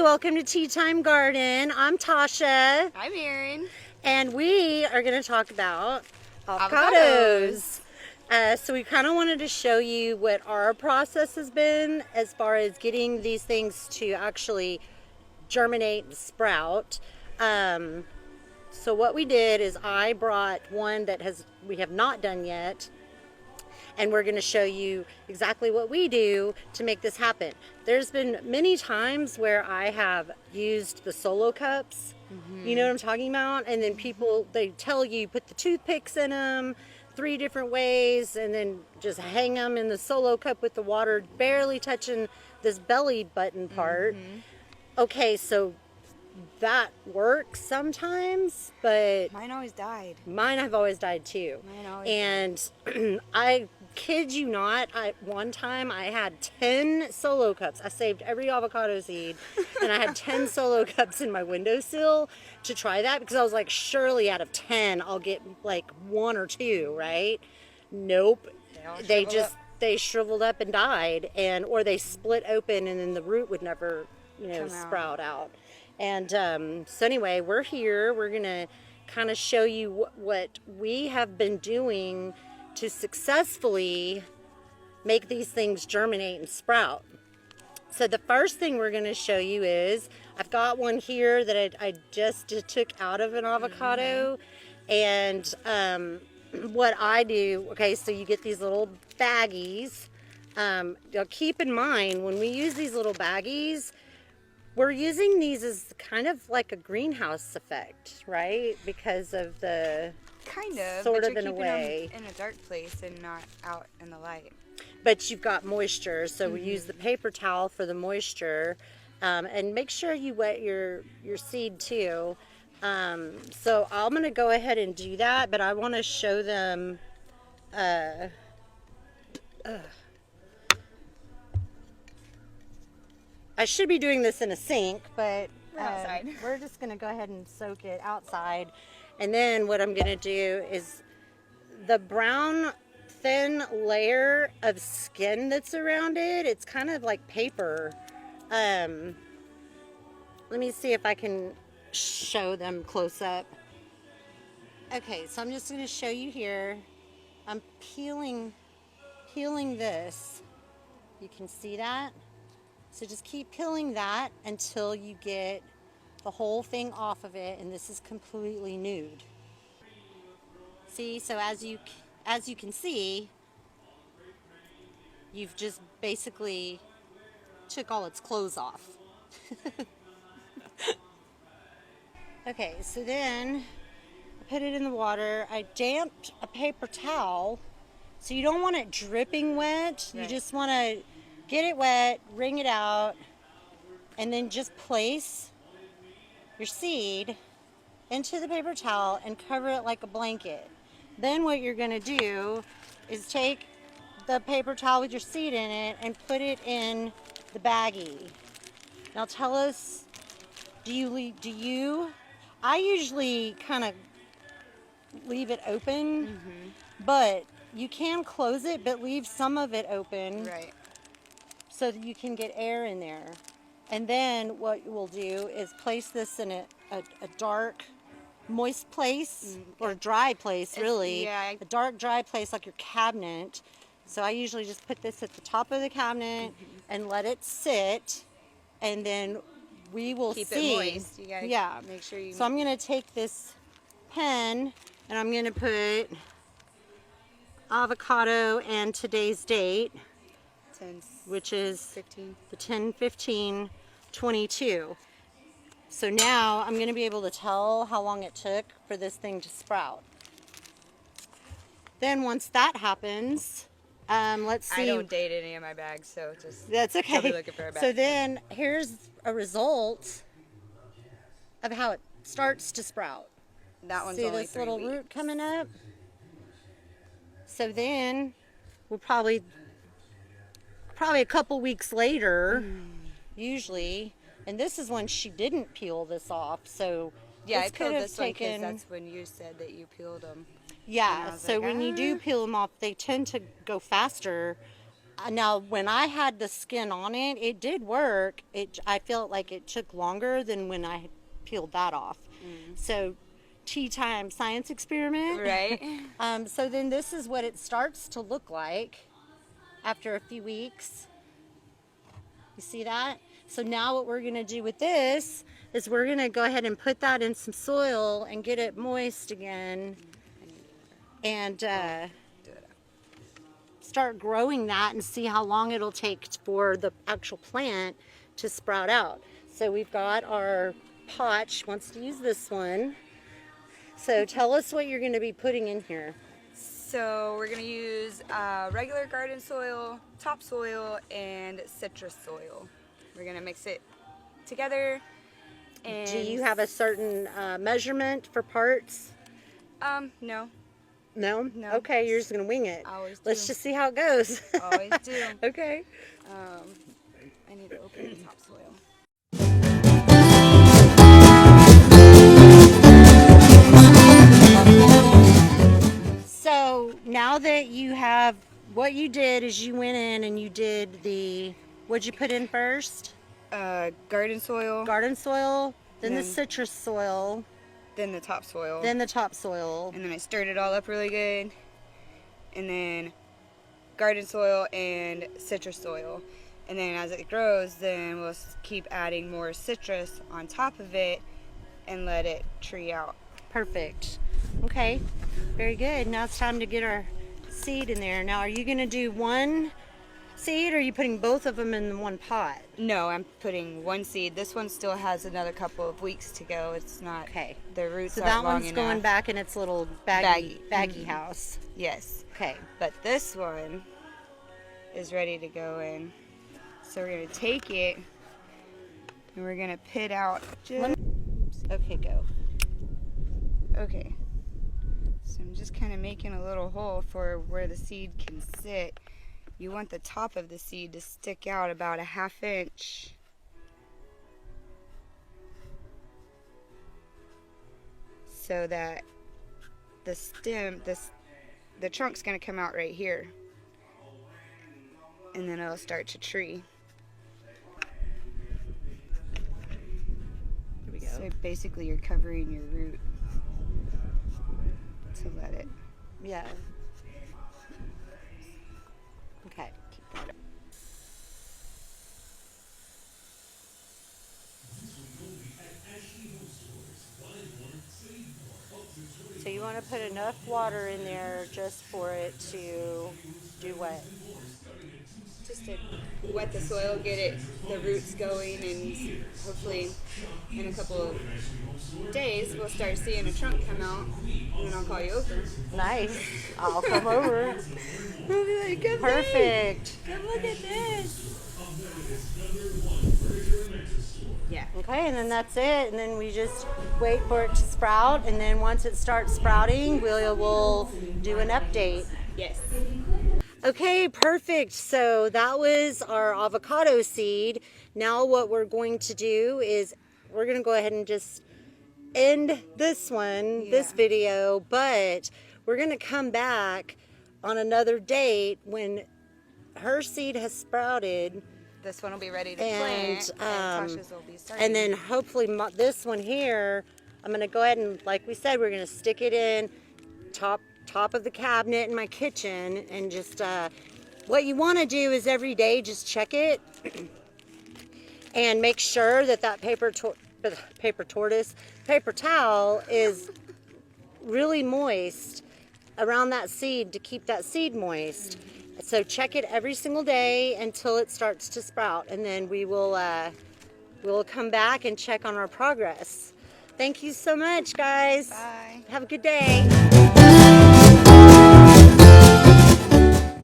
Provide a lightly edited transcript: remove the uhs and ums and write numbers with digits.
welcome to Tea Time Garden. I'm Tasha, I'm Erin. and we are going to talk about avocados. So we kind of wanted to show you what our process has been as far as getting these things to actually germinate and sprout. So what we did is I brought one that we have not done yet, and we're going to show you exactly what we do to make this happen. There's been many times where I have used the solo cups, you know what I'm talking about? And then people, they tell you put the toothpicks in them 3 different ways and then just hang them in the solo cup with the water barely touching this belly button part. Okay, so that works sometimes, but Mine always died. mine have always died too. And I kid you not, one time I had 10 solo cups. I saved every avocado seed and I had 10 solo cups in my windowsill to try that because I was like, surely out of 10 I'll get like 1 or 2, right? Nope. They shriveled up and died, or they split open and then the root would never, sprout out. And so anyway, we're here. We're going to kind of show you what we have been doing to successfully make these things germinate and sprout. So the first thing we're going to show you is, I've got one here that I just took out of an avocado. And what I do, okay, so you get these little baggies. Now keep in mind, when we use these little baggies, we're using these as kind of like a greenhouse effect, right? Because of the sort of in a way in a dark place and not out in the light. But you've got moisture, so we use the paper towel for the moisture, and make sure you wet your seed too. So I'm going to go ahead and do that, but I want to show them. I should be doing this in a sink, but we're just going to go ahead and soak it outside. And then what I'm going to do is the brown thin layer of skin that's around it, it's kind of like paper. Let me see if I can show them close up. Okay, so I'm just going to show you here. I'm peeling this. You can see that? So just keep peeling that until you get the whole thing off of it, and this is completely nude. See, so as you can see, you've just basically took all its clothes off. Okay, so then I put it in the water. I damped a paper towel, so you don't want it dripping wet. You just want to get it wet, wring it out, and then just place your seed into the paper towel and cover it like a blanket. Then what you're going to do is take the paper towel with your seed in it and put it in the baggie. Now tell us, I usually kind of leave it open, but you can close it, but leave some of it open. Right. So that you can get air in there. And then what we'll do is place this in a dark, moist place, or a dry place, really. A dark, dry place like your cabinet. So I usually just put this at the top of the cabinet and let it sit, and then we will keep see. It moist. You gotta make sure you... So I'm going to take this pen, and I'm going to put avocado and today's date, which is the 10/15/22. So now I'm going to be able to tell how long it took for this thing to sprout. Then once that happens, let's see. I don't date any of my bags, so just... That's okay. I'll be looking for a bag. So then here's a result of how it starts to sprout. That one's see only this 3 little weeks. root coming up? So then we'll probably a couple weeks later, usually, and this is when she didn't peel this off, so yeah, this I could peeled have this one taken. because that's when you said that you peeled them. Yeah, so when you do peel them off, they tend to go faster Now, when I had the skin on it, it did work. I felt like it took longer than when I peeled that off. So, tea time science experiment. Right. So then this is what it starts to look like after a few weeks. You see that? So now what we're going to do with this is we're going to go ahead and put that in some soil and get it moist again. And start growing that and see how long it'll take for the actual plant to sprout out. So we've got our pot. She wants to use this one. So tell us what you're going to be putting in here. So we're going to use regular garden soil, topsoil, and citrus soil. We're going to mix it together. And Do you have a certain measurement for parts? No. No? No. Okay, you're just going to wing it. I always Let's do. just see how it goes. Always do. Okay. I need to open the topsoil. So now that you have, what you did is you went in and you did what'd you put in first? Garden soil, Garden soil, then the Then- citrus soil, then the topsoil. then the topsoil. And then I stirred it all up really good. And then garden soil and citrus soil. And then as it grows, then we'll keep adding more citrus on top of it and let it tree out. Perfect. Okay, very good. Now it's time to get our seed in there. Now, are you going to do one seed or are you putting both of them in one pot? No, I'm putting one seed. This one still has another couple of weeks to go. It's not, Okay. the roots So aren't that long one's enough. going back in its little baggy house. Yes. Okay. But this one is ready to go in. So we're going to take it and we're going to pit out just... Okay, go. Okay. So I'm just kind of making a little hole for where the seed can sit. You want the top of the seed to stick out about a 1/2 inch. So that the stem, the trunk's going to come out right here. And then it'll start to tree. Here we go. So basically you're covering your root to let it. Yeah. Okay. Keep that up. So you want to put enough water in there just for it to do what? Just to wet the soil, get the roots going, and hopefully in a couple of days we'll start seeing a trunk come out, and then I'll call you over. Nice. I'll come over. I'll be like, come Perfect. come look at this. Yeah. Okay, and then that's it. And then we just wait for it to sprout. And then once it starts sprouting, we'll do an update. Yes. Okay, perfect. So that was our avocado seed. Now what we're going to do is we're going to go ahead and just end this one, this video, but we're going to come back on another date when her seed has sprouted. This one will be ready to And, plant, and Tasha's will be starting. And then hopefully this one here, I'm going to go ahead and, like we said, we're going to stick it in top of the cabinet in my kitchen. And just what you want to do is every day just check it and make sure that paper towel is really moist around that seed to keep that seed moist. So check it every single day until it starts to sprout, and then we'll come back and check on our progress. Thank you so much, guys. Bye. Have a good day.